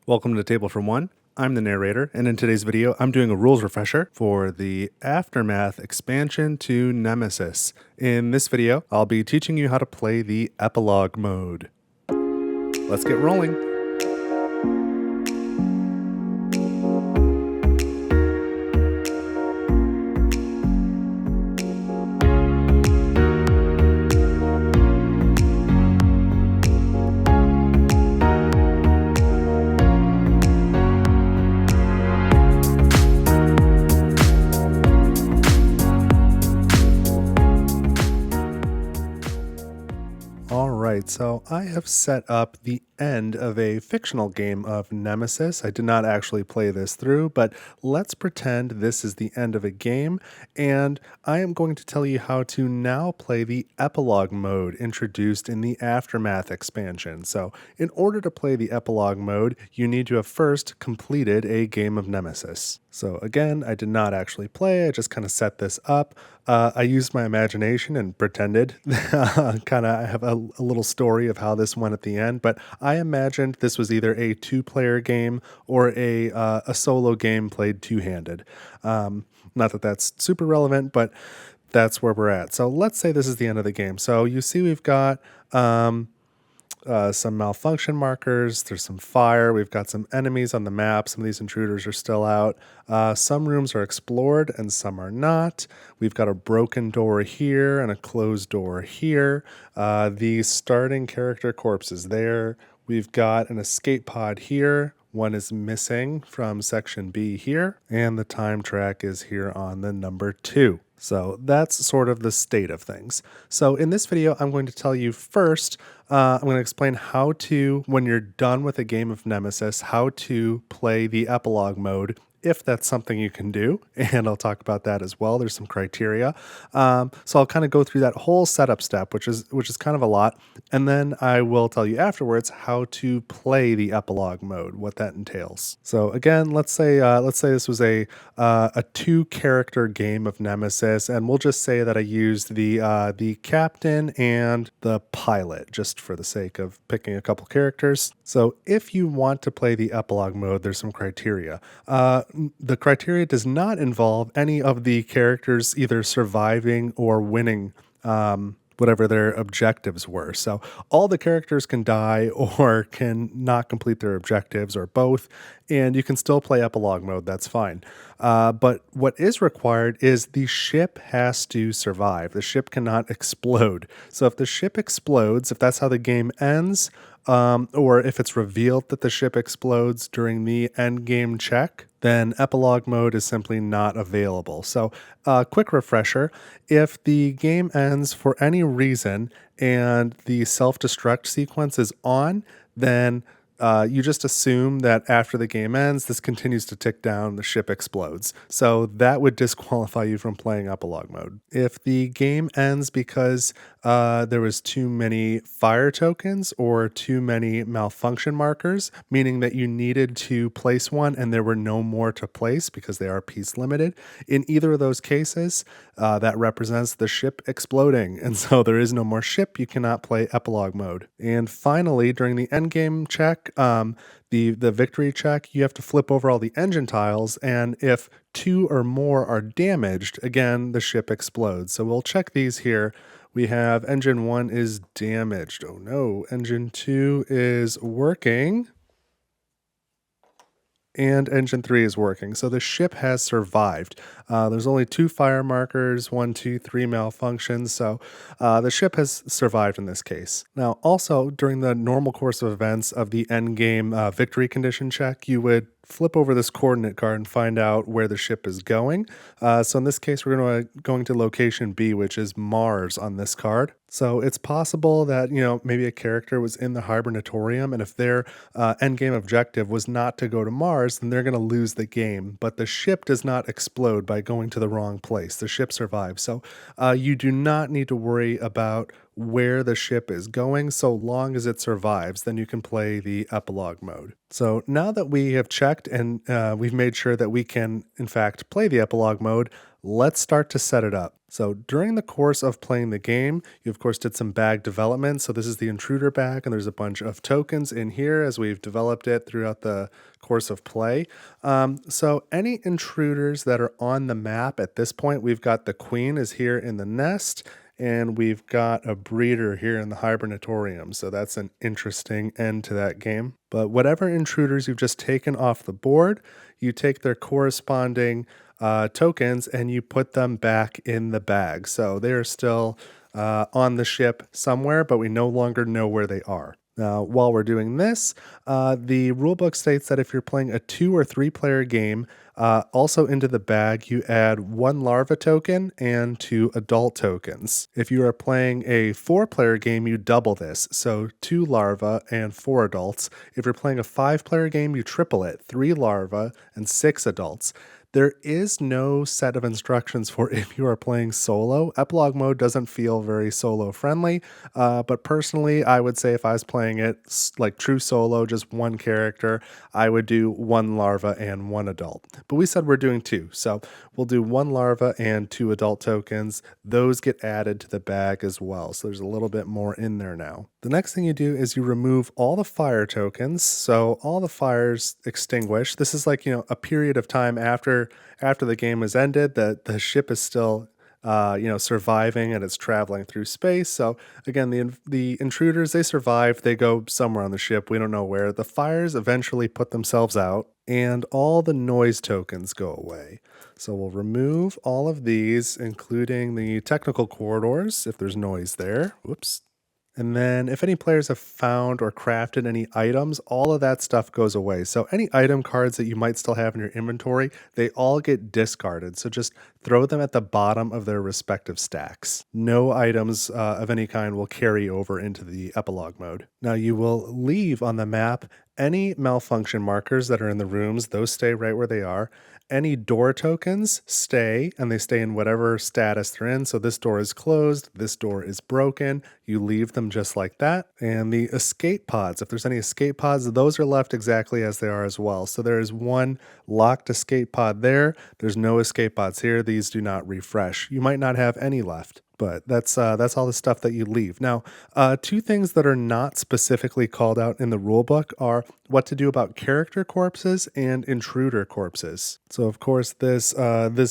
Welcome to Table for One. I'm the narrator, and in today's video, I'm doing a rules refresher for the Aftermath expansion to Nemesis. In this video, I'll be teaching you how to play the Epilogue Mode. Let's get rolling. Alright, so I have set up the end of a fictional game of Nemesis. I did not actually play this through, but let's pretend this is the end of a game, and I am going to tell you how to now play the Epilogue Mode introduced in the Aftermath expansion. So in order to play the Epilogue Mode, you need to have first completed a game of Nemesis. So again, I did not actually play, I just kind of set this up. I used my imagination and pretended, I have a little story of how this went at the end, but I imagined this was either a two-player game or a solo game played two-handed. Not that that's super relevant, but that's where we're at. So let's say this is the end of the game. So you see we've got some malfunction markers, there's some fire, we've got some enemies on the map, some of these intruders are still out, some rooms are explored and some are not. We've got a broken door here and a closed door here. The starting character corpse is there. We've got an escape pod here. One is missing from section B here, and the time track is here on the number 2. So that's sort of the state of things. So in this video, I'm going to tell you first, I'm going to explain how to, when you're done with a game of Nemesis, how to play the Epilogue Mode, if that's something you can do, and I'll talk about that as well. There's some criteria. So I'll kind of go through that whole setup step, which is kind of a lot, and then I will tell you afterwards how to play the Epilogue Mode, what that entails. So again, let's say this was a 2-character game of Nemesis, and we'll just say that I used the captain and the pilot, just for the sake of picking a couple characters. So if you want to play the Epilogue Mode, there's some criteria. The criteria does not involve any of the characters either surviving or winning whatever their objectives were. So all the characters can die or can not complete their objectives or both, and you can still play Epilogue Mode, that's fine. But what is required is the ship has to survive. The ship cannot explode. So if the ship explodes, if that's how the game ends, or if it's revealed that the ship explodes during the end game check, then Epilogue Mode is simply not available. So quick refresher, if the game ends for any reason and the self-destruct sequence is on, then you just assume that after the game ends, this continues to tick down, the ship explodes. So that would disqualify you from playing Epilogue Mode. If the game ends because there was too many fire tokens or too many malfunction markers, meaning that you needed to place one and there were no more to place because they are piece limited, in either of those cases, that represents the ship exploding. And so there is no more ship, you cannot play Epilogue Mode. And finally, during the endgame check, the victory check, you have to flip over all the engine tiles, and if 2 or more are damaged, again, the ship explodes. So we'll check these here. We have engine 1 is damaged. Oh no, engine 2 is working. And engine 3 is working. So the ship has survived. There's only 2 fire markers, 1, 2, 3 malfunctions. So the ship has survived in this case. Now, also during the normal course of events of the end game victory condition check, you would flip over this coordinate card and find out where the ship is going. So in this case, we're going to location B, which is Mars on this card. So it's possible that, maybe a character was in the hibernatorium, and if their endgame objective was not to go to Mars, then they're going to lose the game. But the ship does not explode by going to the wrong place. The ship survives. So you do not need to worry about where the ship is going so long as it survives. Then you can play the Epilogue Mode. So now that we have checked and we've made sure that we can, in fact, play the Epilogue Mode, let's start to set it up. So during the course of playing the game, you of course did some bag development. So this is the intruder bag, and there's a bunch of tokens in here as we've developed it throughout the course of play. So any intruders that are on the map at this point, we've got the queen is here in the nest, and we've got a breeder here in the hibernatorium. So that's an interesting end to that game. But whatever intruders you've just taken off the board, you take their corresponding tokens and you put them back in the bag. So they are still on the ship somewhere, but we no longer know where they are. Now, while we're doing this, the rulebook states that if you're playing a 2 or 3 player game, also into the bag, you add 1 larva token and 2 adult tokens. If you are playing a 4 player game, you double this, so 2 larva and 4 adults. If you're playing a 5 player game, you triple it, 3 larva and 6 adults. There is no set of instructions for if you are playing solo. Epilogue Mode doesn't feel very solo friendly, but personally, I would say if I was playing it like true solo, just 1 character, I would do 1 larva and 1 adult. But we said we're doing 2, so we'll do 1 larva and 2 adult tokens. Those get added to the bag as well, so there's a little bit more in there now. The next thing you do is you remove all the fire tokens, so all the fires extinguish. This is like, a period of time after the game has ended, that the ship is still surviving and it's traveling through space. So again, the intruders, they survive, they go somewhere on the ship, we don't know where. The fires eventually put themselves out and all the noise tokens go away. So we'll remove all of these, including the technical corridors if there's noise there. Whoops. And then if any players have found or crafted any items, all of that stuff goes away. So any item cards that you might still have in your inventory, they all get discarded. So just throw them at the bottom of their respective stacks. No items of any kind will carry over into the epilogue mode. Now you will leave on the map any malfunction markers that are in the rooms. Those stay right where they are. Any door tokens stay, and they stay in whatever status they're in. So this door is closed, this door is broken. You leave them just like that. And the escape pods, if there's any escape pods, those are left exactly as they are as well. So there is 1 locked escape pod there. There's no escape pods here. These do not refresh. You might not have any left. But that's all the stuff that you leave. Now, 2 things that are not specifically called out in the rulebook are what to do about character corpses and intruder corpses. So, of course, this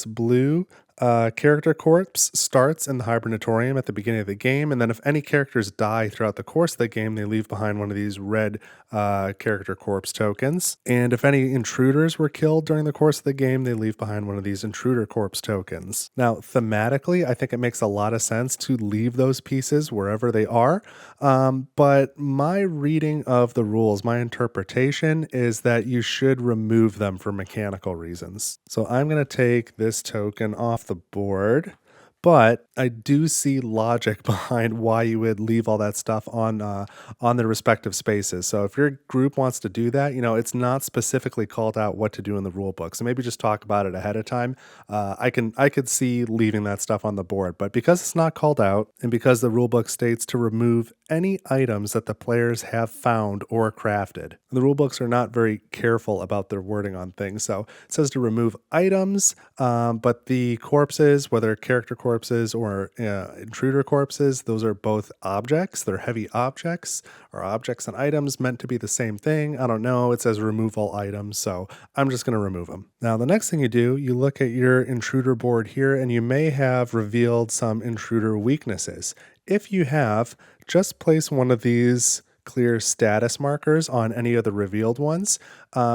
blue character corpse starts in the hibernatorium at the beginning of the game, and then if any characters die throughout the course of the game, they leave behind one of these red character corpse tokens. And if any intruders were killed during the course of the game, they leave behind one of these intruder corpse tokens. Now, thematically, I think it makes a lot of sense to leave those pieces wherever they are, but my reading of the rules, my interpretation is that you should remove them for mechanical reasons. So I'm going to take this token off the board, but I do see logic behind why you would leave all that stuff on the respective spaces. So if your group wants to do that, it's not specifically called out what to do in the rule book. So maybe just talk about it ahead of time. I could see leaving that stuff on the board, but because it's not called out and because the rule book states to remove any items that the players have found or crafted. The rule books are not very careful about their wording on things. So it says to remove items, but the corpses, whether character corpses or intruder corpses, those are both objects. They're heavy objects, or objects and items meant to be the same thing. I don't know. It says remove all items, so I'm just going to remove them. Now, the next thing you do, you look at your intruder board here, and you may have revealed some intruder weaknesses. If you have, just place one of these clear status markers on any of the revealed ones.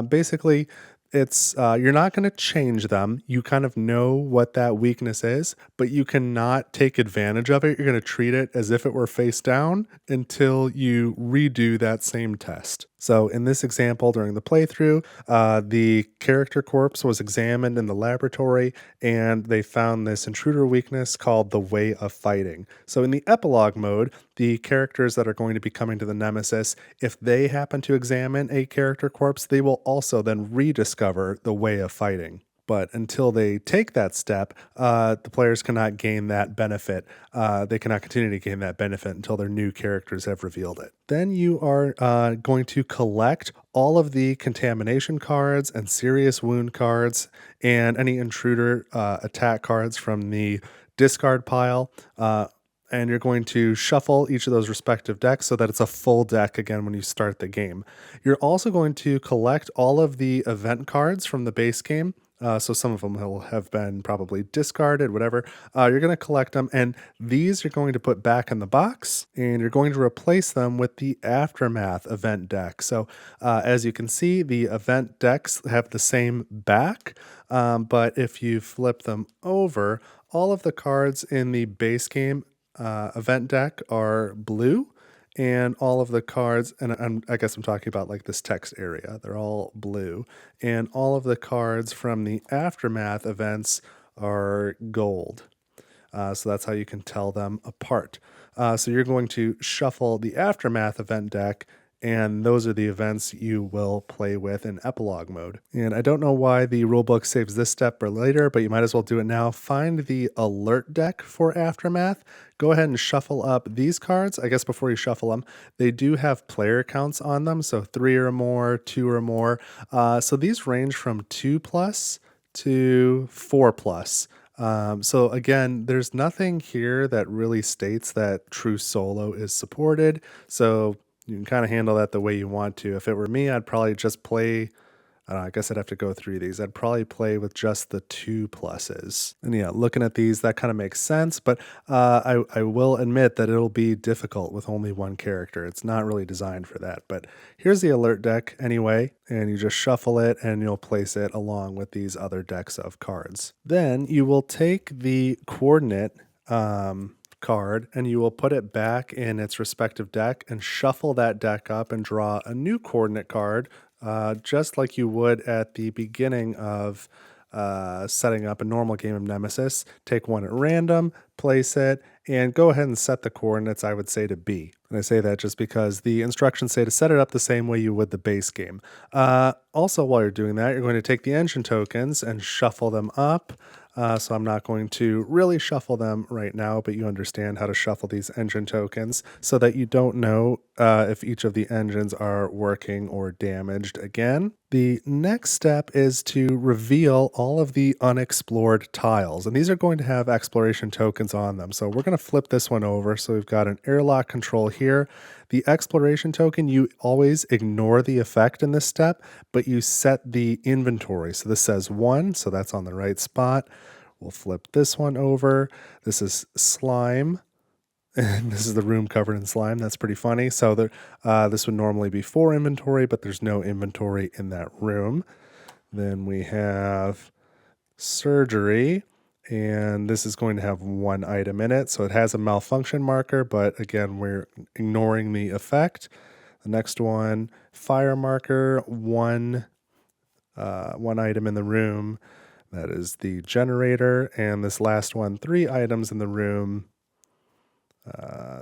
Basically, it's you're not going to change them. You kind of know what that weakness is, but you cannot take advantage of it. You're going to treat it as if it were face down until you redo that same test. So in this example, during the playthrough, the character corpse was examined in the laboratory, and they found this intruder weakness called the Way of Fighting. So in the epilogue mode, the characters that are going to be coming to the Nemesis, if they happen to examine a character corpse, they will also then rediscover the Way of Fighting. But until they take that step, the players cannot gain that benefit. They cannot continue to gain that benefit until their new characters have revealed it. Then you are going to collect all of the contamination cards and serious wound cards and any intruder attack cards from the discard pile. And you're going to shuffle each of those respective decks so that it's a full deck again when you start the game. You're also going to collect all of the event cards from the base game. So some of them will have been probably discarded, whatever. You're going to collect them, and these you're going to put back in the box, and you're going to replace them with the Aftermath event deck. So as you can see, the event decks have the same back, but if you flip them over, all of the cards in the base game event deck are blue, and all of the cards, and I guess I'm talking about like this text area, they're all blue, and all of the cards from the Aftermath events are gold. So that's how you can tell them apart. So you're going to shuffle the Aftermath event deck, and those are the events you will play with in Epilogue Mode. And I don't know why the rulebook saves this step for later, but you might as well do it now. Find the alert deck for Aftermath. Go ahead and shuffle up these cards. I guess before you shuffle them, they do have player counts on them, so 3 or more, 2 or more. So these range from 2+ to 4+. So again, there's nothing here that really states that true solo is supported. So you can kind of handle that the way you want to. If it were me, I'd probably just play, I don't know, I guess I'd have to go through these. I'd probably play with just the 2+. And yeah, looking at these, that kind of makes sense. But I will admit that it'll be difficult with only one character. It's not really designed for that. But here's the alert deck anyway, and you just shuffle it and you'll place it along with these other decks of cards. Then you will take the coordinate card and you will put it back in its respective deck and shuffle that deck up and draw a new coordinate card, just like you would at the beginning of setting up a normal game of Nemesis. Take one at random, place it, and go ahead and set the coordinates, I would say, to B. And I say that just because the instructions say to set it up the same way you would the base game. Also, while you're doing that, you're going to take the engine tokens and shuffle them up. So I'm not going to really shuffle them right now, but you understand how to shuffle these engine tokens so that you don't know if each of the engines are working or damaged again. The next step is to reveal all of the unexplored tiles, and these are going to have exploration tokens on them. So we're going to flip this one over. So we've got an airlock control here. The exploration token, you always ignore the effect in this step, but you set the inventory. So this says 1, so that's on the right spot. We'll flip this one over. This is slime. And this is the room covered in slime. That's pretty funny. So this would normally be 4 inventory, but there's no inventory in that room. Then we have surgery, and this is going to have 1 item in it. So it has a malfunction marker, but again, we're ignoring the effect. The next one, fire marker, 1 item in the room. That is the generator. And this last one, 3 items in the room.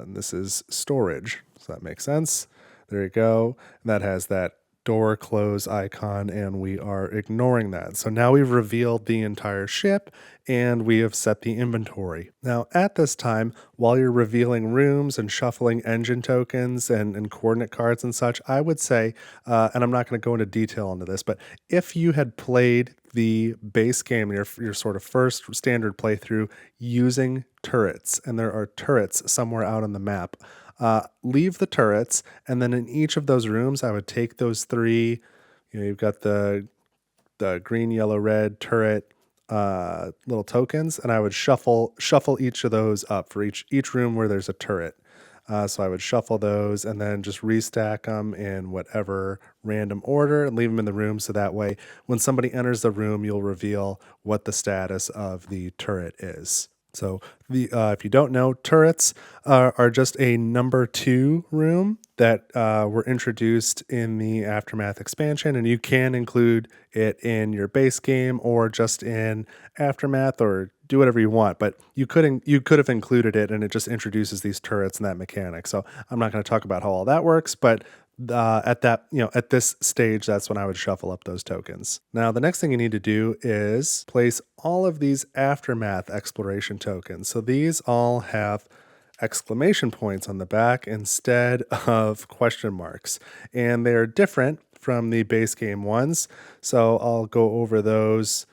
This is storage, so that makes sense. There you go. And that has that door close icon, and we are ignoring that. So now we've revealed the entire ship and we have set the inventory. Now at this time, while you're revealing rooms and shuffling engine tokens and coordinate cards and such, I would say, and I'm not going to go into detail into this, but if you had played the base game, your sort of first standard playthrough using turrets, and there are turrets somewhere out on the map, leave the turrets, and then in each of those rooms, I would take those 3, you've got the green, yellow, red turret little tokens, and I would shuffle each of those up for each room where there's a turret. So I would shuffle those and then just restack them in whatever random order and leave them in the room, so that way when somebody enters the room, you'll reveal what the status of the turret is. So if you don't know, turrets are just a number 2 room that were introduced in the Aftermath expansion, and you can include it in your base game or just in Aftermath, or do whatever you want. But you could have included it, and it just introduces these turrets and that mechanic. So I'm not going to talk about how all that works, but at that, at this stage, that's when I would shuffle up those tokens. Now, the next thing you need to do is place all of these aftermath exploration tokens. So these all have exclamation points on the back instead of question marks, and they're different from the base game ones. So I'll go over those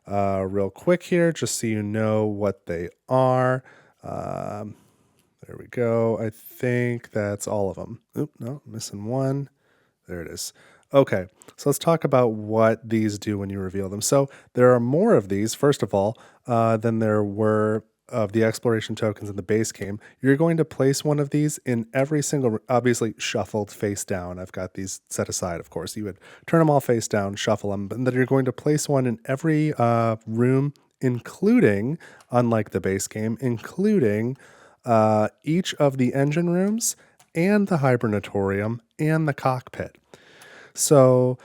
real quick here, just so you know what they are. There we go. I think that's all of them. Oop, no, missing one. There it is. Okay, so let's talk about what these do when you reveal them. So there are more of these, first of all, than there were of the exploration tokens in the base game. You're going to place one of these in every single, obviously shuffled face down. I've got these set aside, of course. You would turn them all face down, shuffle them, and then you're going to place one in every room, including, unlike the base game, including each of the engine rooms and the hibernatorium and the cockpit. So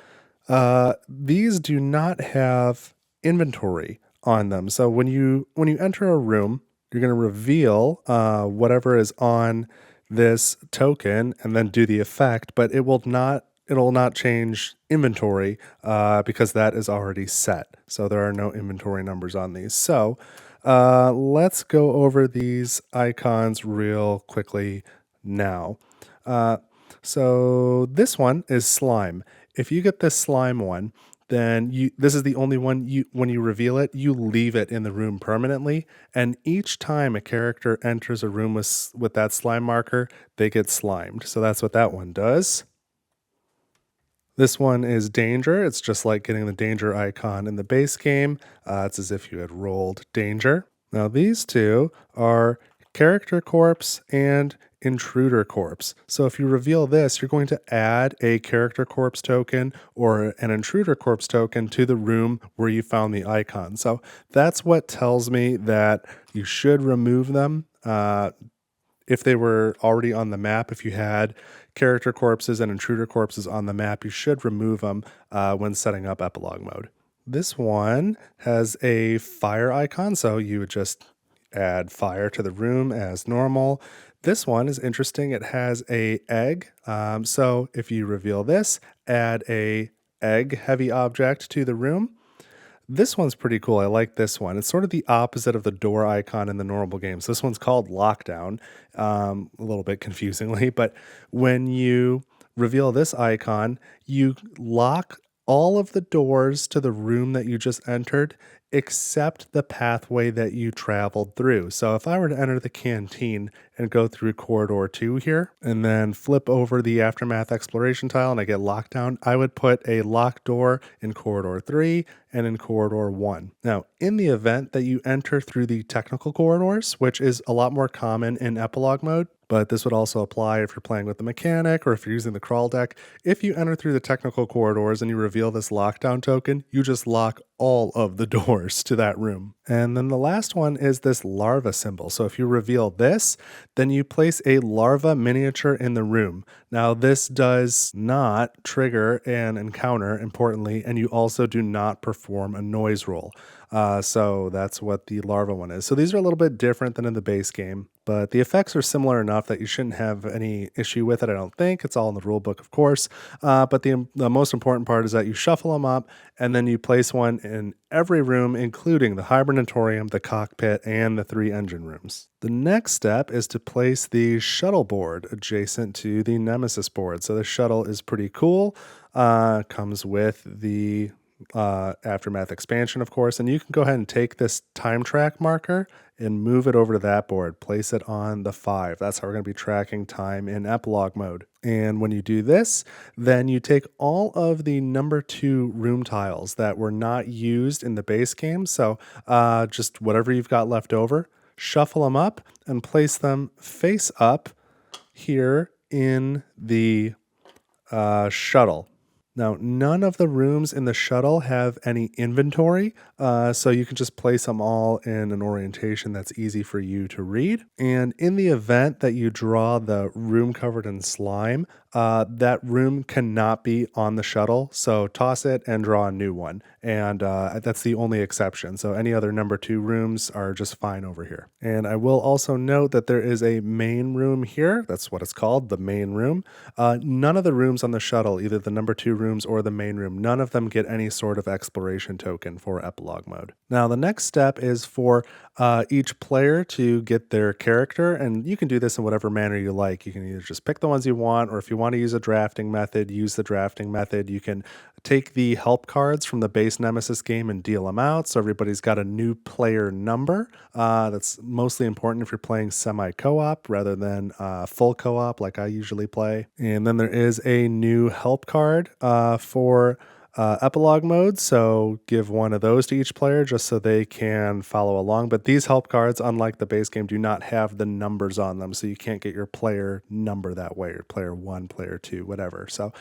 these do not have inventory on them. So when you enter a room, you're going to reveal whatever is on this token and then do the effect, but it'll not change inventory because that is already set. So there are no inventory numbers on these. So let's go over these icons real quickly now. So this one is slime. If you get this slime one, then this is the only one when you reveal it, you leave it in the room permanently. And each time a character enters a room with that slime marker, they get slimed. So that's what that one does. This one is danger. It's just like getting the danger icon in the base game. It's as if you had rolled danger. Now these two are character corpse and intruder corpse. So if you reveal this, you're going to add a character corpse token or an intruder corpse token to the room where you found the icon. So that's what tells me that you should remove them. If they were already on the map, if you had character corpses and intruder corpses on the map, you should remove them when setting up Epilogue Mode. This one has a fire icon, so you would just add fire to the room as normal. This one is interesting. It has a egg. So if you reveal this, add a egg heavy object to the room. This one's pretty cool. I like this one. It's sort of the opposite of the door icon in the normal games. This one's called Lockdown, a little bit confusingly, but when you reveal this icon, you lock all of the doors to the room that you just entered, except the pathway that you traveled through. So if I were to enter the canteen and go through corridor 2 here, and then flip over the aftermath exploration tile and I get locked down, I would put a locked door in corridor 3 and in corridor 1. Now, in the event that you enter through the technical corridors, which is a lot more common in Epilogue Mode, but this would also apply if you're playing with the mechanic or if you're using the crawl deck. If you enter through the technical corridors and you reveal this lockdown token, you just lock all of the doors to that room. And then the last one is this larva symbol. So if you reveal this, then you place a larva miniature in the room. Now this does not trigger an encounter, importantly, and you also do not perform a noise roll. So that's what the larva one is. So these are a little bit different than in the base game, but the effects are similar enough that you shouldn't have any issue with it, I don't think. It's all in the rule book, of course. But the most important part is that you shuffle them up and then you place one in every room, including the hibernatorium, the cockpit, and the 3 engine rooms. The next step is to place the shuttle board adjacent to the Nemesis board. So the shuttle is pretty cool. Comes with the aftermath expansion, of course, and you can go ahead and take this time track marker and move it over to that board. Place it on the 5. That's how we're going to be tracking time in Epilogue Mode. And when you do this, then you take all of the number 2 room tiles that were not used in the base game. So just whatever you've got left over, shuffle them up and place them face up here in the shuttle. Now, none of the rooms in the shuttle have any inventory, so you can just place them all in an orientation that's easy for you to read. And in the event that you draw the room covered in slime, that room cannot be on the shuttle. So toss it and draw a new one. And that's the only exception. So any other number 2 rooms are just fine over here. And I will also note that there is a main room here. That's what it's called, the main room. None of the rooms on the shuttle, either the number 2 rooms or the main room, none of them get any sort of exploration token for Epilogue Mode. Now, the next step is for each player to get their character, and you can do this in whatever manner you like. You can either just pick the ones you want, or if you want to use a drafting method, use the drafting method. You can take the help cards from the base Nemesis game and deal them out, so everybody's got a new player number. That's mostly important if you're playing semi-co-op rather than full co-op like I usually play. And then there is a new help card for epilogue mode, so give one of those to each player just so they can follow along. But these help cards, unlike the base game, do not have the numbers on them, so you can't get your player number that way, or player 1, player 2, whatever. So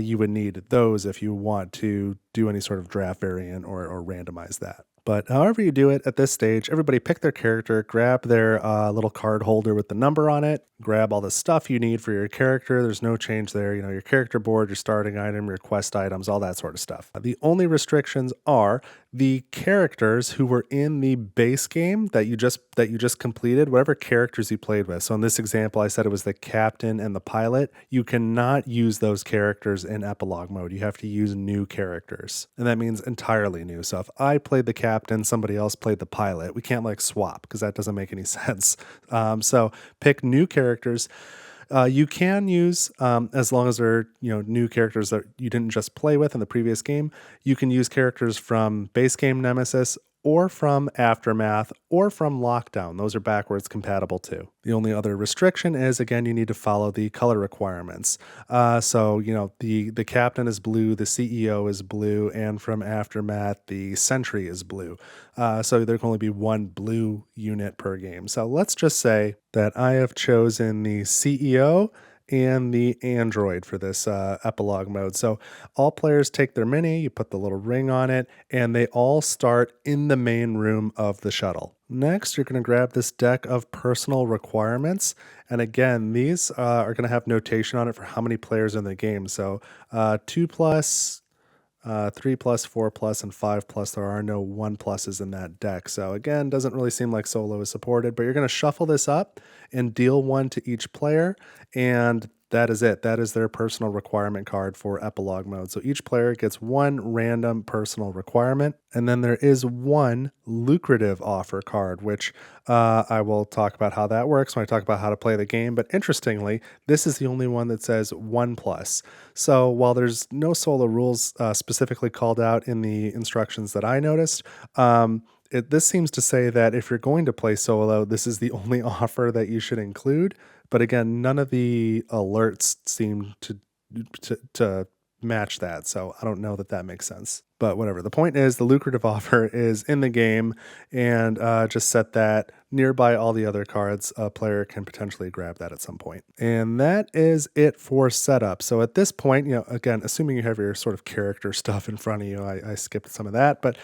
you would need those if you want to do any sort of draft variant or randomize that. But however you do it at this stage, everybody pick their character, grab their little card holder with the number on it, grab all the stuff you need for your character. There's no change there. You know, your character board, your starting item, your quest items, all that sort of stuff. The only restrictions are the characters who were in the base game that you just completed, whatever characters you played with. So in this example, I said it was the captain and the pilot. You cannot use those characters in epilogue mode. You have to use new characters, and that means entirely new. So if I played the captain, somebody else played the pilot, we can't like swap because that doesn't make any sense. So pick new characters. You can use, as long as they're new characters that you didn't just play with in the previous game, you can use characters from base game Nemesis or from Aftermath or from Lockdown. Those are backwards compatible too. The only other restriction is, again, you need to follow the color requirements. So the captain is blue, the CEO is blue, and from Aftermath, the sentry is blue. So there can only be one blue unit per game. So let's just say that I have chosen the CEO and the android for this epilogue mode. So all players take their mini, you put the little ring on it, and they all start in the main room of the shuttle. Next, you're going to grab this deck of personal requirements. And again, these are going to have notation on it for how many players in the game. So 2 plus, 3 plus, 4 plus, and 5 plus. There are no 1 pluses in that deck. So again, doesn't really seem like solo is supported, but you're going to shuffle this up and deal 1 to each player. And that is it. That is their personal requirement card for epilogue mode. So each player gets 1 random personal requirement. And then there is 1 lucrative offer card, which I will talk about how that works when I talk about how to play the game. But interestingly, this is the only one that says 1 plus. So while there's no solo rules specifically called out in the instructions that I noticed, this seems to say that if you're going to play solo, this is the only offer that you should include. But again, none of the alerts seem to match that. So I don't know that makes sense. But whatever. The point is, the lucrative offer is in the game, and just set that nearby all the other cards. A player can potentially grab that at some point. And that is it for setup. So at this point, again, assuming you have your sort of character stuff in front of you, I skipped some of that, but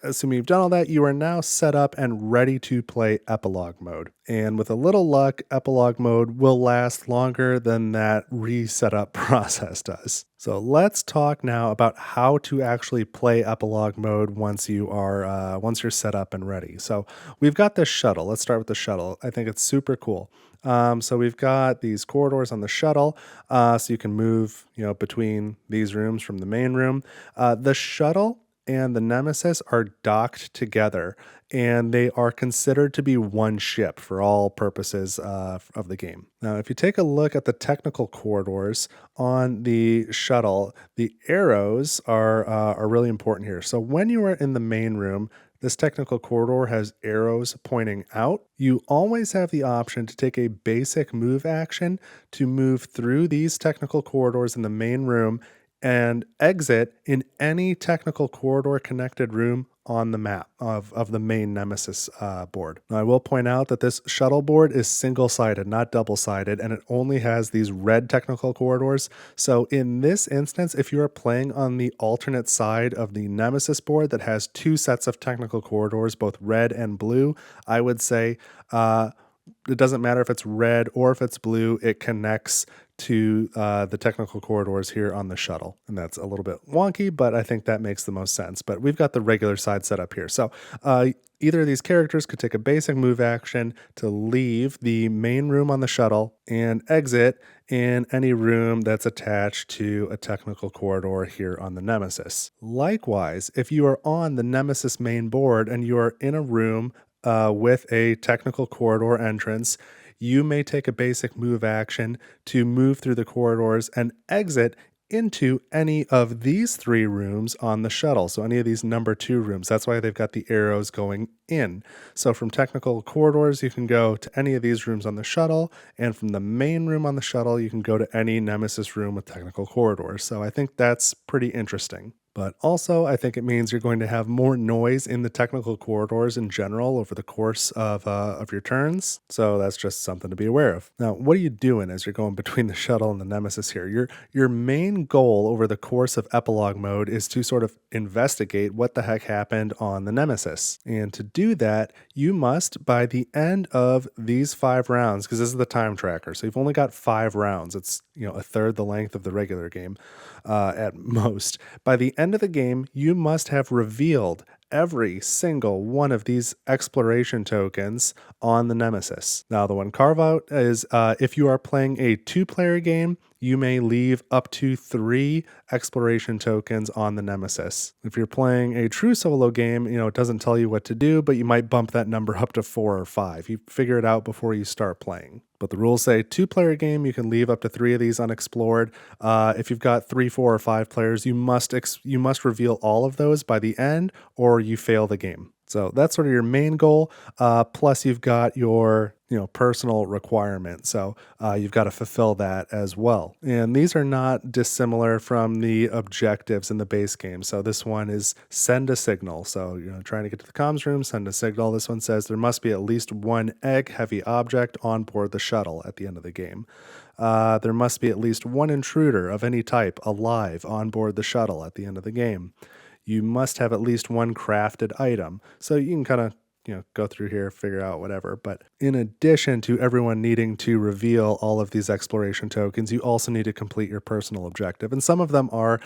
assuming you've done all that, you are now set up and ready to play epilogue mode. And with a little luck, epilogue mode will last longer than that reset up process does. So let's talk now about how to actually play epilogue mode once you're set up and ready. So we've got the shuttle. Let's start with the shuttle. I think it's super cool. So we've got these corridors on the shuttle, so you can move, between these rooms from the main room. The shuttle and the Nemesis are docked together, and they are considered to be one ship for all purposes of the game. Now, if you take a look at the technical corridors on the shuttle, the arrows are really important here. So when you are in the main room, this technical corridor has arrows pointing out. You always have the option to take a basic move action to move through these technical corridors in the main room and exit in any technical corridor connected room on the map of the main Nemesis board. Now, I will point out that this shuttle board is single-sided, not double-sided, and it only has these red technical corridors. So in this instance, if you are playing on the alternate side of the Nemesis board that has 2 sets of technical corridors, both red and blue, I would say it doesn't matter if it's red or if it's blue, it connects to the technical corridors here on the shuttle. And that's a little bit wonky, but I think that makes the most sense. But we've got the regular side set up here. So either of these characters could take a basic move action to leave the main room on the shuttle and exit in any room that's attached to a technical corridor here on the Nemesis. Likewise, if you are on the Nemesis main board and you are in a room with a technical corridor entrance, you may take a basic move action to move through the corridors and exit into any of these 3 rooms on the shuttle. So any of these number 2 rooms. That's why they've got the arrows going in. So from technical corridors, you can go to any of these rooms on the shuttle, and from the main room on the shuttle, you can go to any Nemesis room with technical corridors. So I think that's pretty interesting. But also, I think it means you're going to have more noise in the technical corridors in general over the course of your turns. So that's just something to be aware of. Now, what are you doing as you're going between the shuttle and the Nemesis here? Your main goal over the course of Epilogue Mode is to sort of investigate what the heck happened on the Nemesis. And to do that, you must, by the end of these 5 rounds, because this is the time tracker, so you've only got 5 rounds. It's a third the length of the regular game at most. By the end of the game, you must have revealed every single one of these exploration tokens on the Nemesis. Now, the one carve out is if you are playing a 2-player game, you may leave up to 3 exploration tokens on the Nemesis. If you're playing a true solo game, it doesn't tell you what to do, but you might bump that number up to 4 or 5. You figure it out before you start playing. But the rules say 2-player game, you can leave up to 3 of these unexplored. If you've got 3, 4, or 5 players, you must reveal all of those by the end, or you fail the game. So that's sort of your main goal. Plus, you've got your personal requirement. So you've got to fulfill that as well. And these are not dissimilar from the objectives in the base game. So this one is send a signal. So trying to get to the comms room, send a signal. This one says there must be at least 1 egg-heavy object on board the shuttle at the end of the game. There must be at least 1 intruder of any type alive on board the shuttle at the end of the game. You must have at least 1 crafted item. So you can kind of go through here, figure out whatever. But in addition to everyone needing to reveal all of these exploration tokens, you also need to complete your personal objective. And some of them are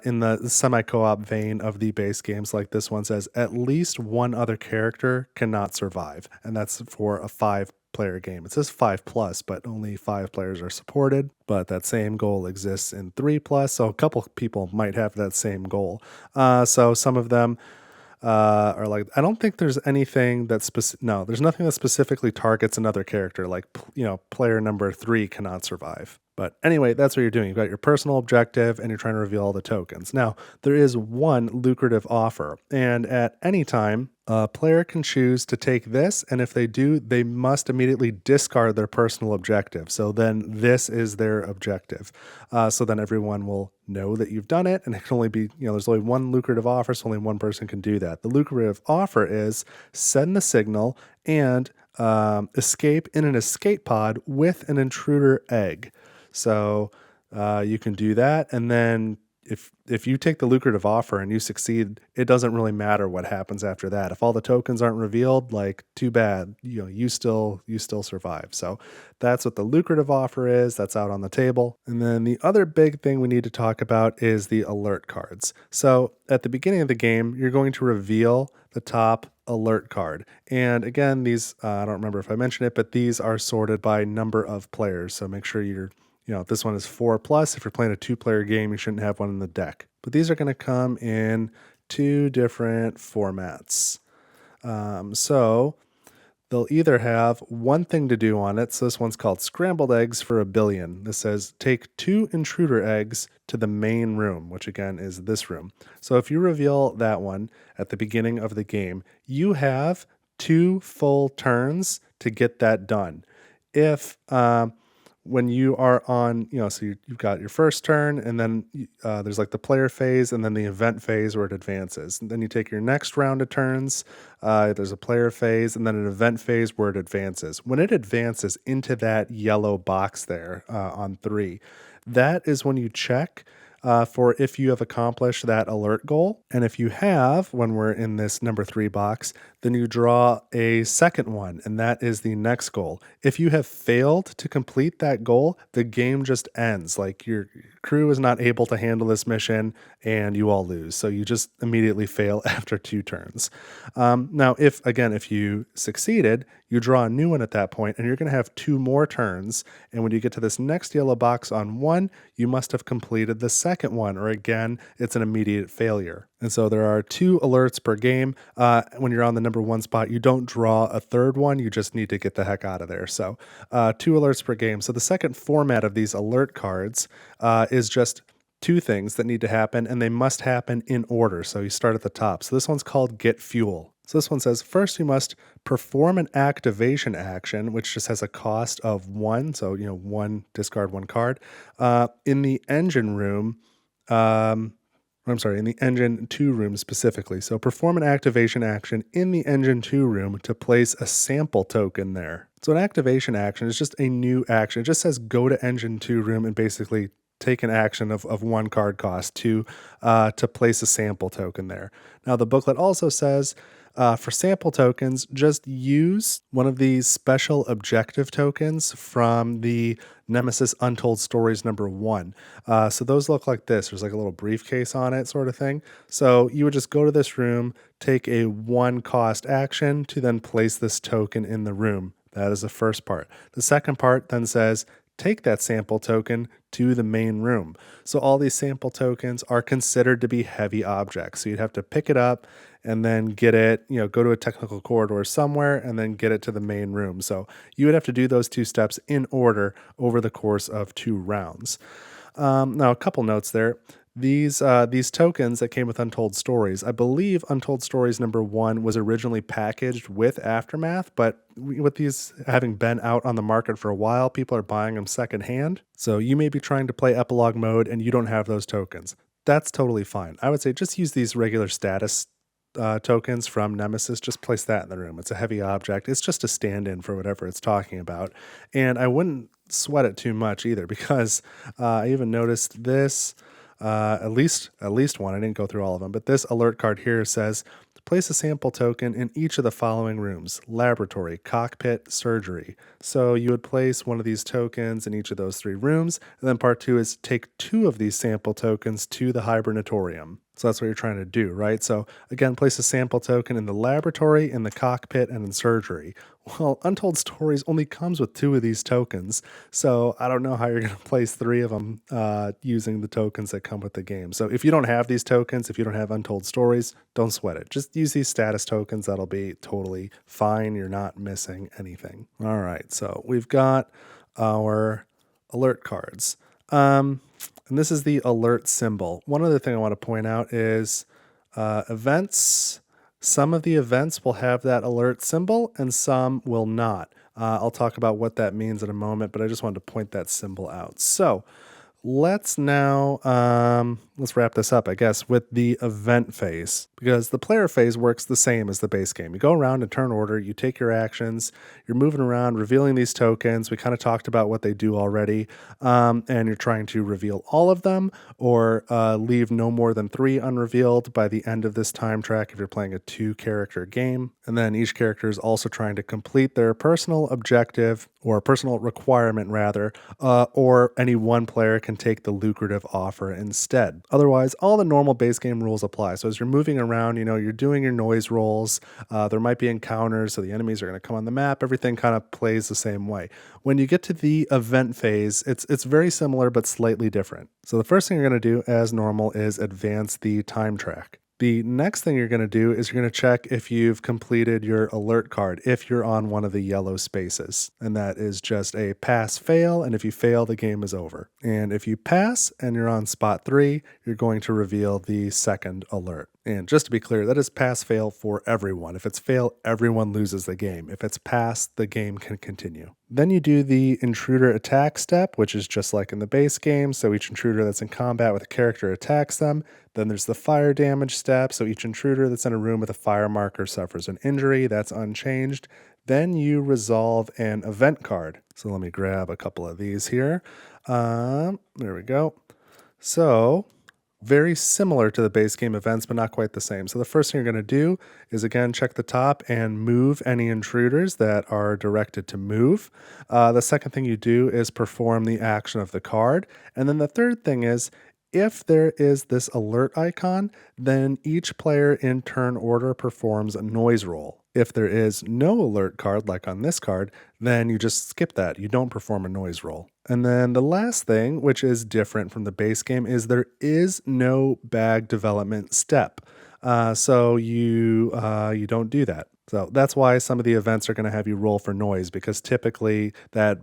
in the semi-co-op vein of the base games. Like this one says, at least 1 other character cannot survive. And that's for a 5-player game. It says 5+, but only 5 players are supported. But that same goal exists in 3+, so a couple people might have that same goal. So some of them are like, I don't think there's anything that's there's nothing that specifically targets another character. Like player number 3 cannot survive. But anyway, that's what you're doing. You've got your personal objective and you're trying to reveal all the tokens. Now, there is one lucrative offer, and at any time, a player can choose to take this, and if they do, they must immediately discard their personal objective. So then this is their objective. So then everyone will know that you've done it, and it can only be, there's only one lucrative offer, so only one person can do that. The lucrative offer is send the signal and escape in an escape pod with an intruder egg. So you can do that, and then if you take the lucrative offer and you succeed, it doesn't really matter what happens after that. If all the tokens aren't revealed, like, too bad, you still survive. So that's what the lucrative offer is. That's out on the table. And then the other big thing we need to talk about is the alert cards. So at the beginning of the game, you're going to reveal the top alert card. And again, these, I don't remember if I mentioned it, but these are sorted by number of players. So make sure this one is 4+. If you're playing a 2-player game, you shouldn't have one in the deck. But these are going to come in 2 different formats. So they'll either have one thing to do on it. So this one's called Scrambled Eggs for 1 billion. This says take 2 intruder eggs to the main room, which again is this room. So if you reveal that one at the beginning of the game, you have 2 full turns to get that done. If when you are on, so you've got your first turn, and then there's like the player phase and then the event phase where it advances. And then you take your next round of turns, there's a player phase and then an event phase where it advances. When it advances into that yellow box there on 3, that is when you check for if you have accomplished that alert goal. And if you have, when we're in this number 3 box, then you draw a second one, and that is the next goal. If you have failed to complete that goal, the game just ends. Like your crew is not able to handle this mission and you all lose. So you just immediately fail after 2 turns. Now, if you succeeded, you draw a new one at that point, and you're going to have 2 more turns. And when you get to this next yellow box on 1, you must have completed the second one, or again, it's an immediate failure. And so there are 2 alerts per game. When you're on the number 1 spot, you don't draw a third one. You just need to get the heck out of there. So 2 alerts per game. So the second format of these alert cards is just 2 things that need to happen, and they must happen in order. So you start at the top. So this one's called Get Fuel. So this one says, first you must perform an activation action, which just has a cost of 1. So, 1, discard 1 card. In the engine room, in the engine 2 room specifically. So perform an activation action in the engine 2 room to place a sample token there. So an activation action is just a new action. It just says go to engine 2 room and basically take an action of 1 card cost to place a sample token there. Now the booklet also says for sample tokens, just use one of these special objective tokens from the Nemesis Untold Stories number 1. So those look like this. There's like a little briefcase on it sort of thing. So you would just go to this room, take a 1 cost action to then place this token in the room. That is the first part. The second part then says, take that sample token to the main room. So all these sample tokens are considered to be heavy objects. So you'd have to pick it up and then get it, go to a technical corridor somewhere and then get it to the main room. So you would have to do those 2 steps in order over the course of 2 rounds. Now, a couple notes there. These tokens that came with Untold Stories, I believe Untold Stories number 1 was originally packaged with Aftermath, but with these having been out on the market for a while, people are buying them secondhand. So you may be trying to play Epilogue Mode and you don't have those tokens. That's totally fine. I would say just use these regular status tokens from Nemesis. Just place that in the room. It's a heavy object. It's just a stand-in for whatever it's talking about. And I wouldn't sweat it too much either, because I even noticed this. At least one. I didn't go through all of them, but this alert card here says place a sample token in each of the following rooms: laboratory, cockpit, surgery. So you would place one of these tokens in each of those 3 rooms. And then part 2 is take 2 of these sample tokens to the hibernatorium. So that's what you're trying to do, right? So again, place a sample token in the laboratory, in the cockpit, and in surgery. Well, Untold Stories only comes with 2 of these tokens, so I don't know how you're going to place 3 of them using the tokens that come with the game. So if you don't have these tokens, if you don't have Untold Stories, don't sweat it. Just use these status tokens. That'll be totally fine. You're not missing anything. All right, so we've got our alert cards. And this is the alert symbol. One other thing I want to point out is events. Some of the events will have that alert symbol and some will not. I'll talk about what that means in a moment, but I just wanted to point that symbol out. So let's now, let's wrap this up, I guess, with the event phase, because the player phase works the same as the base game. You go around in turn order, you take your actions, you're moving around, revealing these tokens. We kind of talked about what they do already, and you're trying to reveal all of them or leave no more than 3 unrevealed by the end of this time track if you're playing a 2-character game. And then each character is also trying to complete their personal objective, or personal requirement rather, or any one player can take the lucrative offer instead. Otherwise, all the normal base game rules apply. So as you're moving around, you're doing your noise rolls, there might be encounters, so the enemies are going to come on the map. Everything kind of plays the same way. When you get to the event phase, it's very similar but slightly different. So the first thing you're going to do as normal is advance the time track. The next thing you're going to do is you're going to check if you've completed your alert card, if you're on one of the yellow spaces. And that is just a pass-fail, and if you fail, the game is over. And if you pass and you're on spot 3, you're going to reveal the second alert. And just to be clear, that is pass-fail for everyone. If it's fail, everyone loses the game. If it's pass, the game can continue. Then you do the intruder attack step, which is just like in the base game. So each intruder that's in combat with a character attacks them. Then there's the fire damage step. So each intruder that's in a room with a fire marker suffers an injury. That's unchanged. Then you resolve an event card. So let me grab a couple of these here. There we go. So very similar to the base game events, but not quite the same. So the first thing you're going to do is, again, check the top and move any intruders that are directed to move. The second thing you do is perform the action of the card. And then the third thing is, if there is this alert icon, then each player in turn order performs a noise roll. If there is no alert card, like on this card, then you just skip that. You don't perform a noise roll. And then the last thing, which is different from the base game, is there is no bag development step. So you don't do that. So that's why some of the events are going to have you roll for noise, because typically that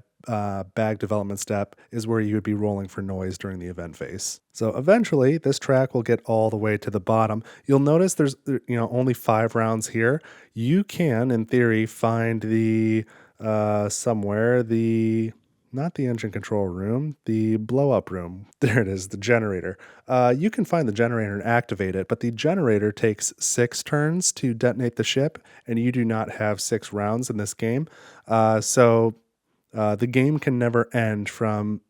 bag development step is where you would be rolling for noise during the event phase. So eventually this track will get all the way to the bottom. You'll notice there's only 5 rounds here. You can, in theory, find the somewhere not the engine control room, the blow up room. There it is, the generator. You can find the generator and activate it, but the generator takes 6 turns to detonate the ship, and you do not have 6 rounds in this game. So the game can never end from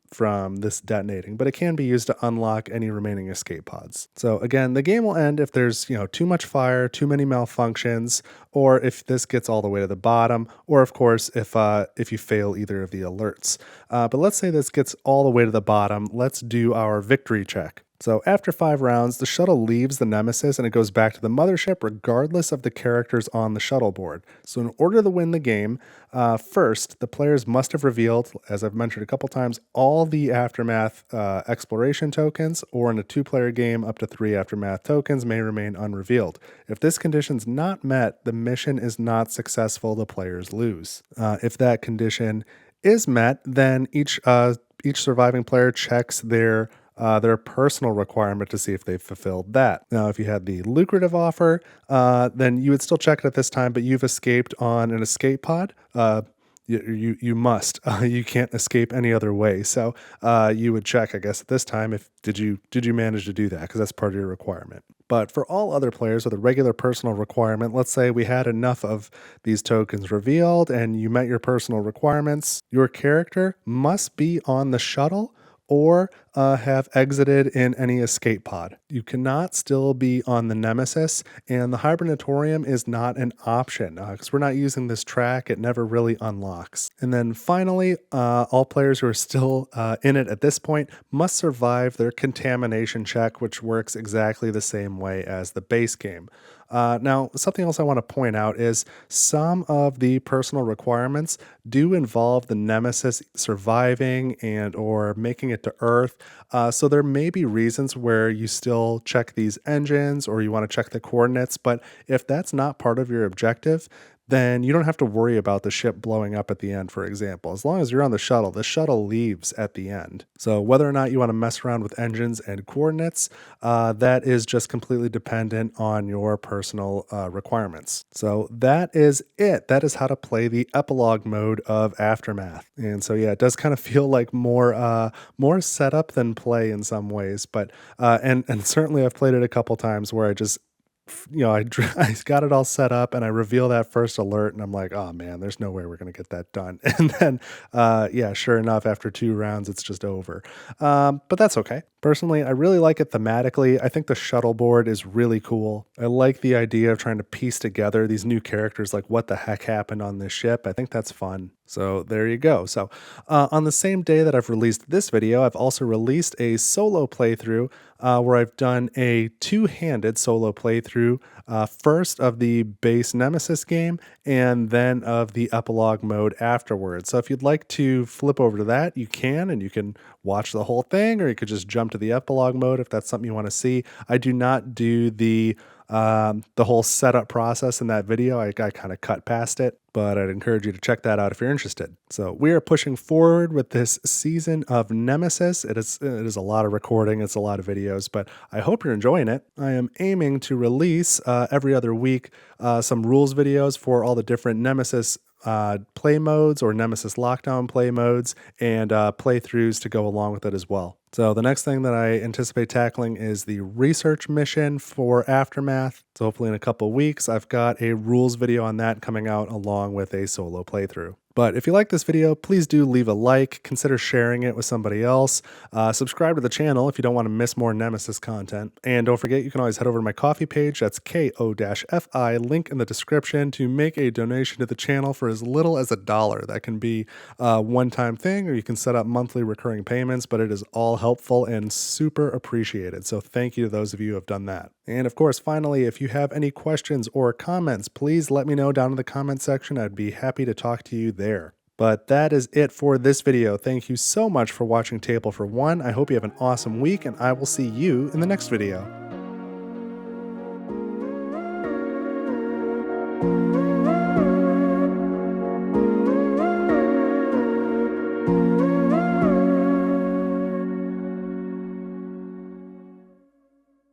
this detonating, but it can be used to unlock any remaining escape pods. So again, the game will end if there's too much fire, too many malfunctions, or if this gets all the way to the bottom, or of course if you fail either of the alerts. But let's say this gets all the way to the bottom. Let's do our victory check. So after 5 rounds, the shuttle leaves the Nemesis and it goes back to the mothership regardless of the characters on the shuttle board. So in order to win the game, first, the players must have revealed, as I've mentioned a couple times, all the Aftermath exploration tokens, or in a 2-player game, up to 3 Aftermath tokens may remain unrevealed. If this condition's not met, the mission is not successful, the players lose. If that condition is met, then each surviving player checks their personal requirement to see if they've fulfilled that. Now, if you had the lucrative offer, then you would still check it at this time, but you've escaped on an escape pod. You must. You can't escape any other way. So you would check, I guess, at this time if did you manage to do that, because that's part of your requirement. But for all other players with a regular personal requirement, let's say we had enough of these tokens revealed and you met your personal requirements, your character must be on the shuttle or have exited in any escape pod. You cannot still be on the Nemesis, and the Hibernatorium is not an option because we're not using this track. It never really unlocks. And then finally, all players who are still in it at this point must survive their contamination check, which works exactly the same way as the base game. Now, something else I want to point out is some of the personal requirements do involve the Nemesis surviving and or making it to Earth. So there may be reasons where you still check these engines or you want to check the coordinates, but if that's not part of your objective, then you don't have to worry about the ship blowing up at the end, for example. As long as you're on the shuttle leaves at the end. So whether or not you want to mess around with engines and coordinates, that is just completely dependent on your personal requirements. So that is it. That is how to play the epilogue mode of Aftermath. And so yeah, it does kind of feel like more setup than play in some ways. But and certainly I've played it a couple times where I just I got it all set up and I reveal that first alert and I'm like, oh man, there's no way we're going to get that done. And then, sure enough, after 2 rounds, it's just over. But that's okay. Personally, I really like it thematically. I think the shuttle board is really cool. I like the idea of trying to piece together these new characters, like what the heck happened on this ship. I think that's fun. So there you go. So on the same day that I've released this video, I've also released a solo playthrough where I've done a 2-handed solo playthrough, first of the base Nemesis game and then of the epilogue mode afterwards. So if you'd like to flip over to that, you can, and you can watch the whole thing, or you could just jump to the epilogue mode if that's something you want to see. I do not do the whole setup process in that video. I kind of cut past it, but I'd encourage you to check that out if you're interested. So we are pushing forward with this season of Nemesis. It is a lot of recording. It's a lot of videos, but I hope you're enjoying it. I am aiming to release every other week some rules videos for all the different Nemesis play modes or Nemesis lockdown play modes and playthroughs to go along with it as well. So the next thing that I anticipate tackling is the research mission for Aftermath. So hopefully in a couple weeks, I've got a rules video on that coming out along with a solo playthrough. But if you like this video, please do leave a like, consider sharing it with somebody else, subscribe to the channel if you don't want to miss more Nemesis content, and don't forget you can always head over to my Ko-fi page, that's ko-fi, link in the description, to make a donation to the channel for as little as $1. That can be a one-time thing, or you can set up monthly recurring payments, but it is all helpful and super appreciated, so thank you to those of you who have done that. And of course, finally, if you have any questions or comments, please let me know down in the comment section. I'd be happy to talk to you there. But that is it for this video. Thank you so much for watching Table for One. I hope you have an awesome week, and I will see you in the next video.